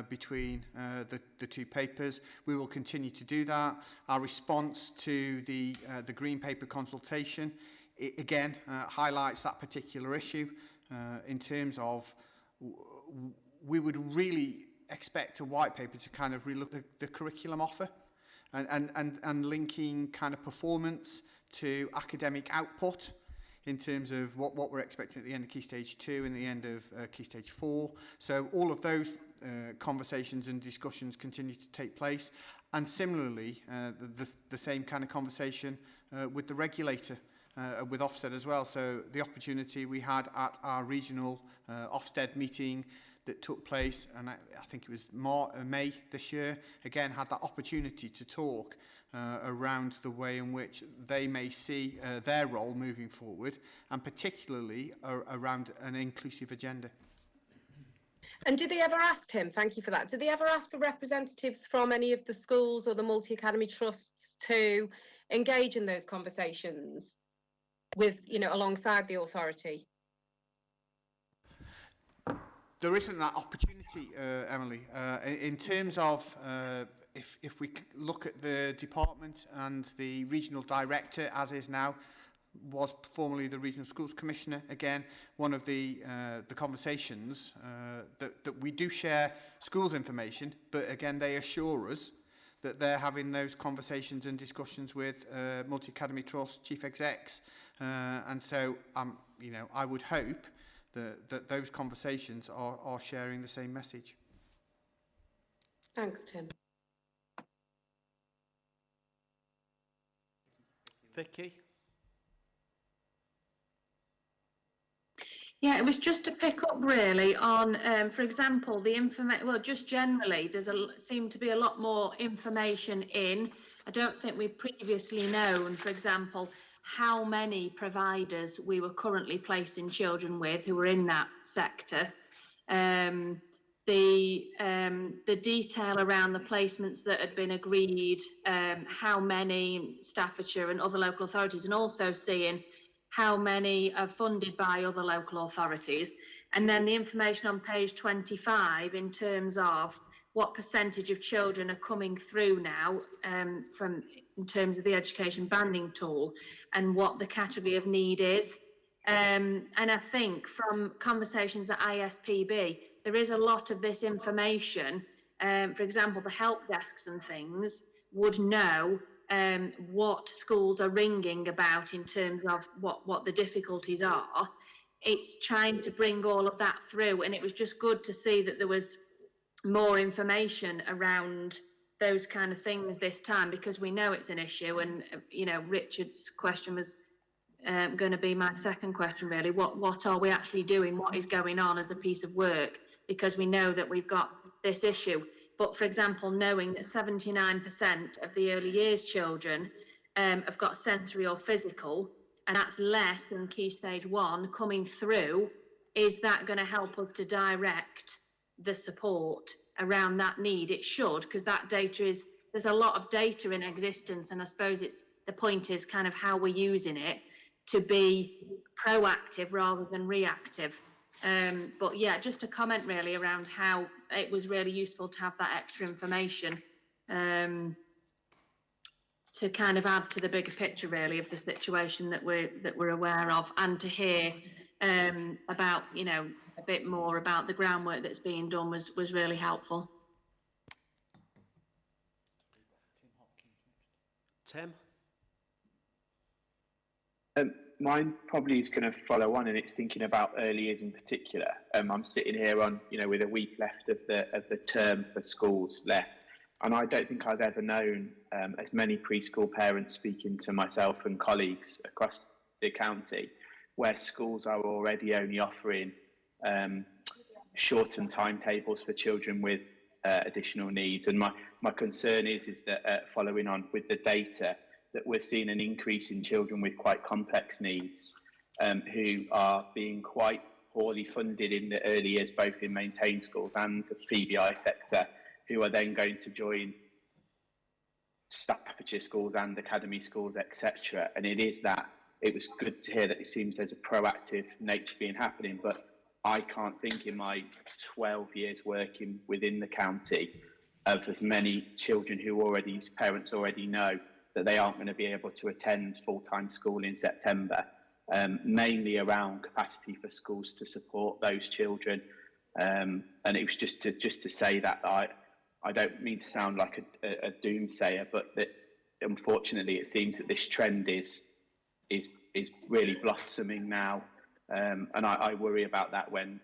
between the two papers. We will continue to do that. Our response to the green paper consultation, again, highlights that particular issue. In terms of, we would really expect a white paper to kind of relook the curriculum offer and linking kind of performance to academic output in terms of what we're expecting at the end of Key Stage 2 and the end of Key Stage 4. So all of those conversations and discussions continue to take place. And similarly, the same kind of conversation with the regulator. With Ofsted as well. So the opportunity we had at our regional Ofsted meeting that took place, and I think it was May this year, again had that opportunity to talk around the way in which they may see their role moving forward, and particularly around an inclusive agenda. And did they ever ask him, thank you for that, did they ever ask for representatives from any of the schools or the multi-academy trusts to engage in those conversations with, you know, alongside the authority? There isn't that opportunity, Emily. In terms of if we look at the department and the regional director, as is now, was formerly the Regional Schools Commissioner. Again, one of the conversations that we do share schools information, but again, they assure us that they're having those conversations and discussions with multi-academy trust chief execs. And so, you know, I would hope that those conversations are sharing the same message. Thanks, Tim. Vicky? Yeah, it was just to pick up really on, for example, the information. Well, just generally, seemed to be a lot more information in. I don't think we've previously known, for example, how many providers we were currently placing children with who were in that sector. The detail around the placements that had been agreed, how many in Staffordshire and other local authorities, and also seeing how many are funded by other local authorities. And then the information on page 25 in terms of what percentage of children are coming through now in terms of the education banding tool and what the category of need is. And I think from conversations at ISPB, there is a lot of this information. For example, the help desks and things would know what schools are ringing about in terms of what the difficulties are. It's trying to bring all of that through, and it was just good to see that there was more information around those kind of things this time, because we know it's an issue. And you know, Richard's question was going to be my second question really. What are we actually doing? What is going on as a piece of work? Because we know that we've got this issue. But for example, knowing that 79% of the early years children have got sensory or physical, and that's less than Key Stage 1 coming through, is that going to help us to direct the support around that need? It should, because that data is, there's a lot of data in existence, and I suppose the point is kind of how we're using it to be proactive rather than reactive. But yeah, just a comment really around how it was really useful to have that extra information to kind of add to the bigger picture really of the situation that we're aware of, and to hear about, you know, a bit more about the groundwork that's being done was really helpful. Tim? Mine probably is going to follow on, and it's thinking about early years in particular. I'm sitting here on, you know, with a week left of the term for schools left, and I don't think I've ever known as many preschool parents speaking to myself and colleagues across the county, where schools are already only offering shortened timetables for children with additional needs. And my concern is that following on with the data, that we're seeing an increase in children with quite complex needs who are being quite poorly funded in the early years, both in maintained schools and the PBI sector, who are then going to join Staffordshire schools and academy schools, etc. And it was good to hear that it seems there's a proactive nature being happening, but I can't think in my 12 years working within the county of as many children who parents already know that they aren't going to be able to attend full-time school in September, mainly around capacity for schools to support those children. And it was just to say that I don't mean to sound like a doomsayer, but that unfortunately it seems that this trend is really blossoming now, and I worry about that when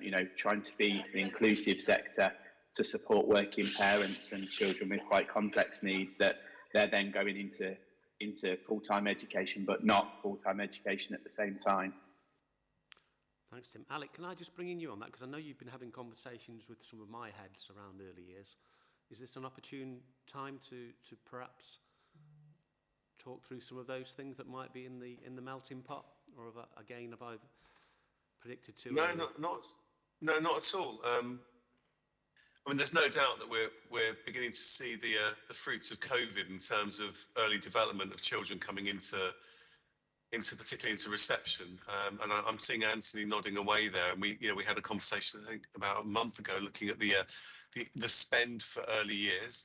you know, trying to be an inclusive sector to support working parents and children with quite complex needs, that they're then going into full-time education, but not full-time education at the same time. Thanks, Tim. Alec, can I just bring in you on that? Because I know you've been having conversations with some of my heads around early years. Is this an opportune time to perhaps talk through some of those things that might be in the melting pot? Or have I predicted too early? No, not at all. I mean, there's no doubt that we're beginning to see the fruits of COVID in terms of early development of children coming into particularly into reception. And I'm seeing Anthony nodding away there. And we had a conversation, I think, about a month ago, looking at the spend for early years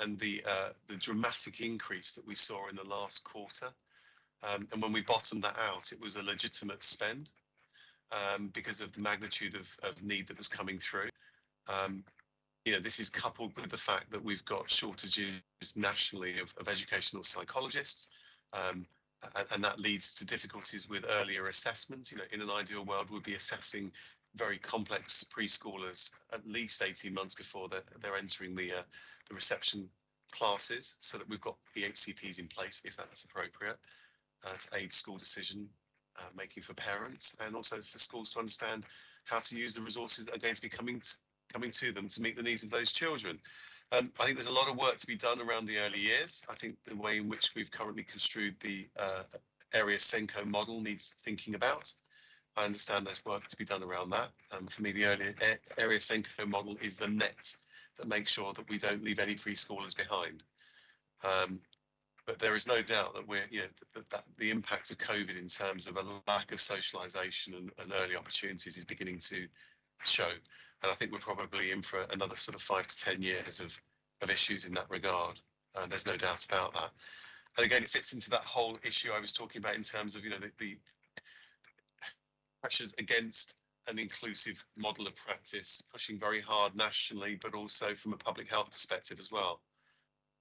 and the dramatic increase that we saw in the last quarter. And when we bottomed that out, it was a legitimate spend because of the magnitude of need that was coming through. This is coupled with the fact that we've got shortages nationally of educational psychologists, and that leads to difficulties with earlier assessment. In an ideal world, we'd be assessing very complex preschoolers at least 18 months before they're entering the reception classes, so that we've got the HCPs in place, if that's appropriate, to aid school decision making for parents and also for schools to understand how to use the resources that are going to be coming to them to meet the needs of those children. I think there's a lot of work to be done around the early years. I think the way in which we've currently construed the area Senko model needs thinking about. I understand there's work to be done around that. For me, the area Senko model is the net that makes sure that we don't leave any preschoolers behind. But there is no doubt that that the impact of COVID in terms of a lack of socialisation and early opportunities is beginning to show. And I think we're probably in for another sort of 5 to 10 years of issues in that regard. There's no doubt about that. And again, it fits into that whole issue I was talking about in terms of, the pressures against an inclusive model of practice, pushing very hard nationally, but also from a public health perspective as well.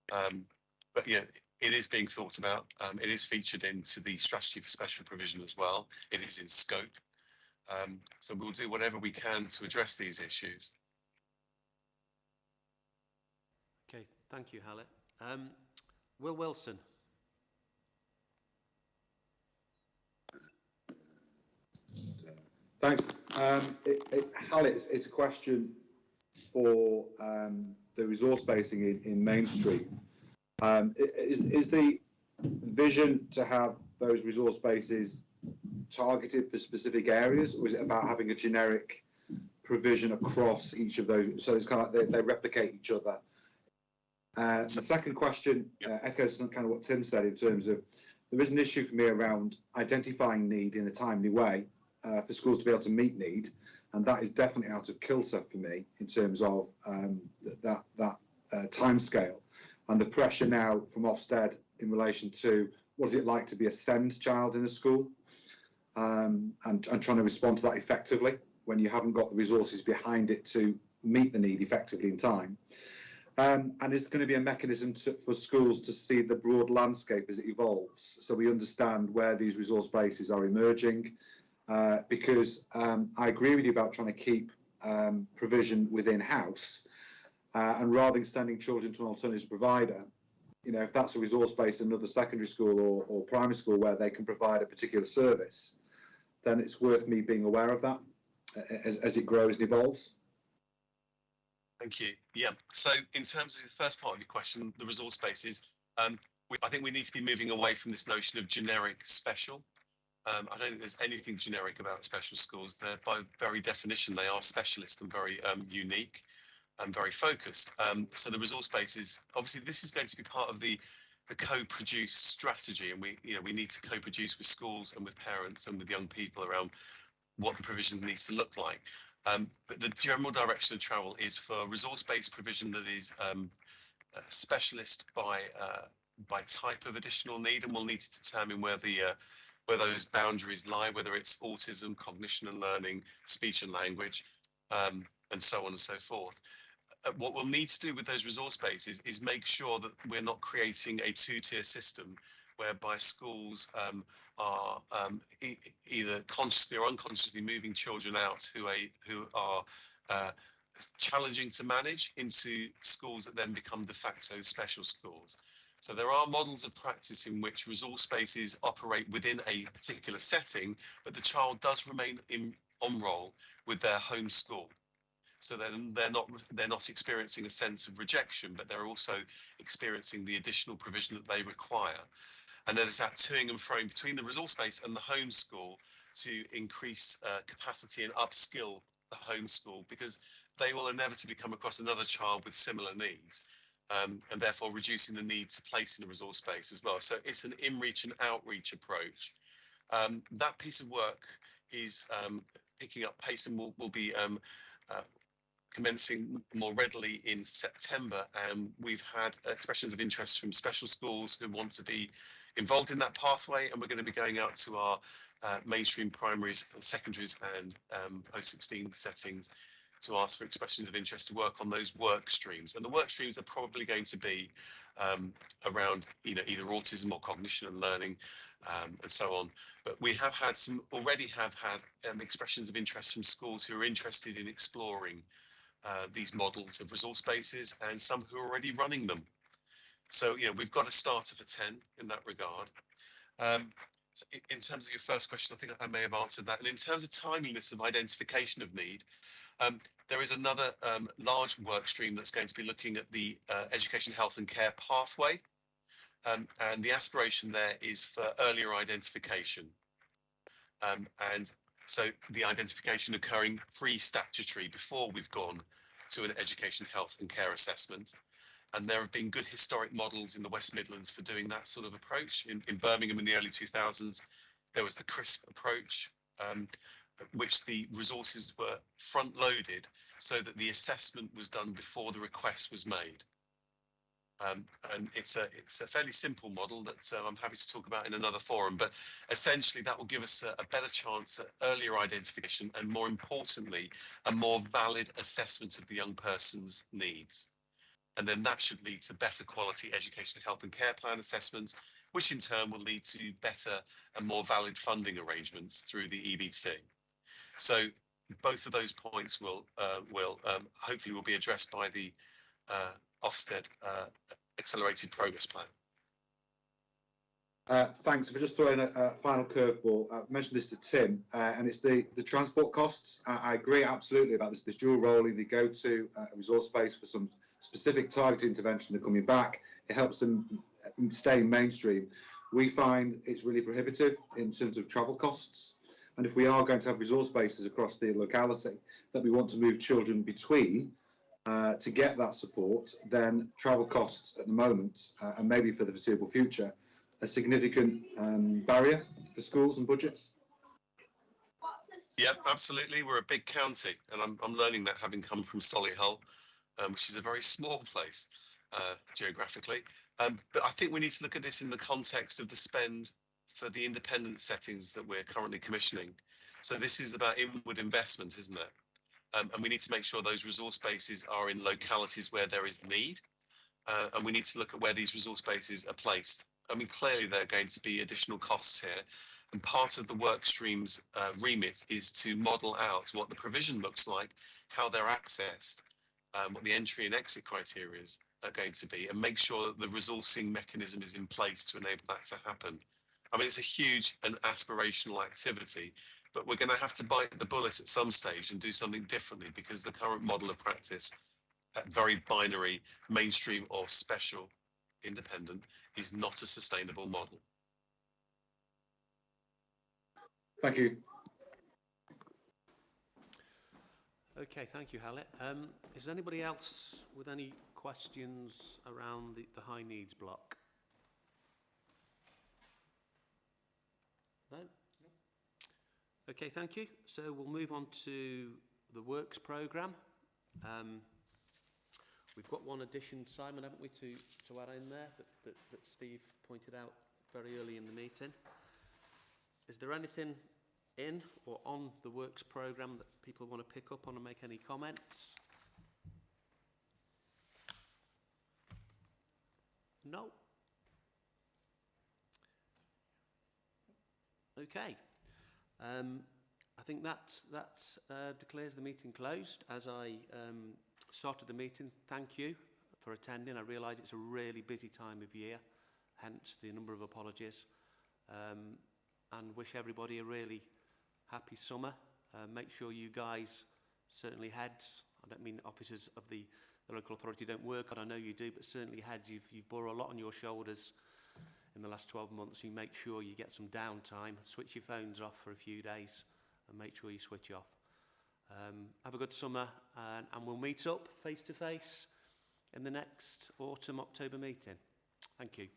But it is being thought about. It is featured into the strategy for special provision as well. It is in scope. So we'll do whatever we can to address these issues. Okay, thank you, Hallett. Will Wilson. Thanks. Hallett, it's a question for the resource basing in Main Street. Is the vision to have those resource bases targeted for specific areas, or is it about having a generic provision across each of those? So it's kind of like they replicate each other. The second question echoes kind of what Tim said in terms of there is an issue for me around identifying need in a timely way for schools to be able to meet need, and that is definitely out of kilter for me in terms of that time scale and the pressure now from Ofsted in relation to what is it like to be a SEND child in a school, and trying to respond to that effectively when you haven't got the resources behind it to meet the need effectively in time. And is there going to be a mechanism for schools to see the broad landscape as it evolves, so we understand where these resource bases are emerging? Because I agree with you about trying to keep provision within house, and rather than sending children to an alternative provider, if that's a resource base in another secondary school or primary school where they can provide a particular service, then it's worth me being aware of that as it grows and evolves. Thank you. Yeah. So in terms of the first part of your question, the resource bases, I think we need to be moving away from this notion of generic special. I don't think there's anything generic about special schools. They're, by very definition, they are specialist and very unique and very focused. So the resource bases, obviously, this is going to be part of the co-produced strategy, and we need to co-produce with schools and with parents and with young people around what the provision needs to look like. But the general direction of travel is for resource-based provision that is specialist by type of additional need, and we'll need to determine where those boundaries lie, whether it's autism, cognition and learning, speech and language, and so on and so forth. What we'll need to do with those resource bases is make sure that we're not creating a two-tier system whereby schools are either consciously or unconsciously moving children out who are challenging to manage into schools that then become de facto special schools. So there are models of practice in which resource spaces operate within a particular setting, but the child does remain on roll with their home school. So then they're not experiencing a sense of rejection, but they're also experiencing the additional provision that they require. And there's that toing and froing between the resource space and the home school to increase capacity and upskill the home school, because they will inevitably come across another child with similar needs, and therefore reducing the need to place in the resource space as well. So it's an in-reach and outreach approach. That piece of work is picking up pace and will be commencing more readily in September, and we've had expressions of interest from special schools who want to be involved in that pathway, and we're going to be going out to our mainstream primaries and secondaries and post-16 settings to ask for expressions of interest to work on those work streams. And the work streams are probably going to be around either autism or cognition and learning, and so on. But we have had already have had expressions of interest from schools who are interested in exploring these models of resource bases, and some who are already running them. So, we've got a starter for 10 in that regard. So in terms of your first question, I think I may have answered that. And in terms of timeliness of identification of need, there is another large work stream that's going to be looking at the education, health and care pathway. And the aspiration there is for earlier identification. And so the identification occurring pre-statutory, before we've gone to an education, health and care assessment. And there have been good historic models in the West Midlands for doing that sort of approach. In Birmingham in the early 2000s, there was the CRISP approach, which the resources were front loaded so that the assessment was done before the request was made. And it's a fairly simple model that I'm happy to talk about in another forum, but essentially that will give us a better chance at earlier identification and, more importantly, a more valid assessment of the young person's needs. And then that should lead to better quality education, health and care plan assessments, which in turn will lead to better and more valid funding arrangements through the EBT. So both of those points will hopefully will be addressed by the Ofsted Accelerated Progress Plan. Thanks. If I just throw in a final curveball, I mentioned this to Tim, and it's the transport costs. I agree absolutely about this dual rolling. They go to a resource base for some specific targeted intervention. They're coming back. It helps them stay mainstream. We find it's really prohibitive in terms of travel costs. And if we are going to have resource bases across the locality that we want to move children between to get that support, then travel costs at the moment, and maybe for the foreseeable future, a significant barrier for schools and budgets. Yep, absolutely. We're a big county, and I'm learning that, having come from Solihull, which is a very small place geographically. But I think we need to look at this in the context of the spend for the independent settings that we're currently commissioning. So this is about inward investment, isn't it? And we need to make sure those resource bases are in localities where there is need. And we need to look at where these resource bases are placed. I mean, clearly there are going to be additional costs here. And part of the work stream's remit is to model out what the provision looks like, how they're accessed, what the entry and exit criteria are going to be, and make sure that the resourcing mechanism is in place to enable that to happen. I mean, it's a huge and aspirational activity, but we're going to have to bite the bullet at some stage and do something differently, because the current model of practice, very binary, mainstream or special independent, is not a sustainable model. Thank you. Okay, thank you, Hallett. Is there anybody else with any questions around the high needs block? No? Okay, thank you. So we'll move on to the works programme. We've got one addition, Simon, haven't we, to add in there that Steve pointed out very early in the meeting. Is there anything in or on the works programme that people want to pick up on and make any comments? No? Okay. I think that declares the meeting closed. As I started the meeting, thank you for attending. I realise it's a really busy time of year, hence the number of apologies, and wish everybody a really happy summer. Make sure you guys, certainly heads, I don't mean officers of the local authority don't work, and I know you do, but certainly heads, you've bore a lot on your shoulders in the last 12 months. You make sure you get some downtime, switch your phones off for a few days and make sure you switch off. Have a good summer, and we'll meet up face to face in the next autumn October meeting. Thank you.